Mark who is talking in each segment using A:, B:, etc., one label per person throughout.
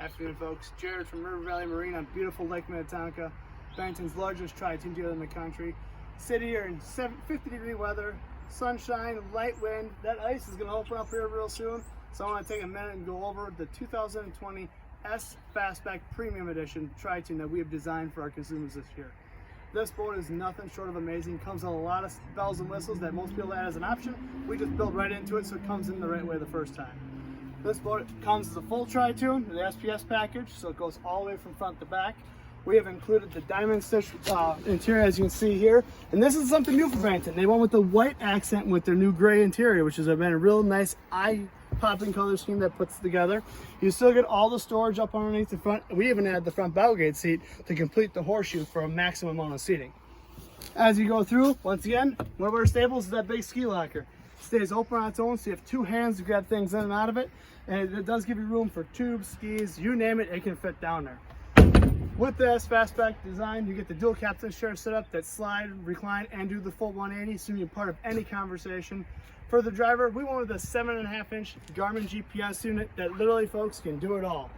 A: Afternoon, folks. Jared from River Valley Marine on beautiful Lake Minnetonka, Bennington's largest tri-team dealer in the country. Sit here in 50-degree weather, sunshine, light wind. That ice is going to open up here real soon, so I want to take a minute and go over the 2020 S Fastback Premium Edition tri-team that we have designed for our consumers this year. This boat is nothing short of amazing. Comes with a lot of bells and whistles that most people add as an option. We just built right into it so it comes in the right way the first time. This boat comes as a full tri-tune, the SPS package, so it goes all the way from front to back. We have included the diamond stitch interior, as you can see here. And this is something new for Bennington. They went with the white accent with their new gray interior, which has been a real nice eye-popping color scheme that puts together. You still get all the storage up underneath the front. We even add the front bow gate seat to complete the horseshoe for a maximum amount of seating. As you go through, once again, one of our staples is that big ski locker. Stays open on its own, so you have two hands to grab things in and out of it, and it does give you room for tubes, skis, you name it, it can fit down there. With the S Fastback design, you get the dual captain chair setup that slide, recline, and do the full 180, so you can be part of any conversation. For the driver, we went with a 7.5-inch Garmin GPS unit that literally, folks, can do it all.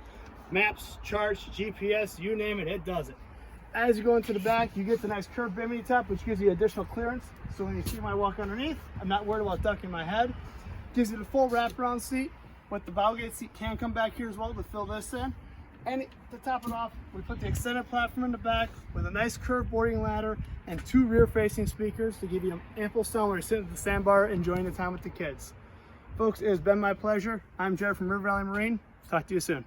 A: Maps, charts, GPS, you name it, it does it. As you go into the back, you get the nice curved bimini top, which gives you additional clearance. So when you see my walk underneath, I'm not worried about ducking my head. Gives you the full wraparound seat, but the bow gate seat can come back here as well to fill this in. And to top it off, we put the extended platform in the back with a nice curved boarding ladder and two rear-facing speakers to give you ample sound when you're sitting at the sandbar enjoying the time with the kids. Folks, it has been my pleasure. I'm Jared from River Valley Marine. Talk to you soon.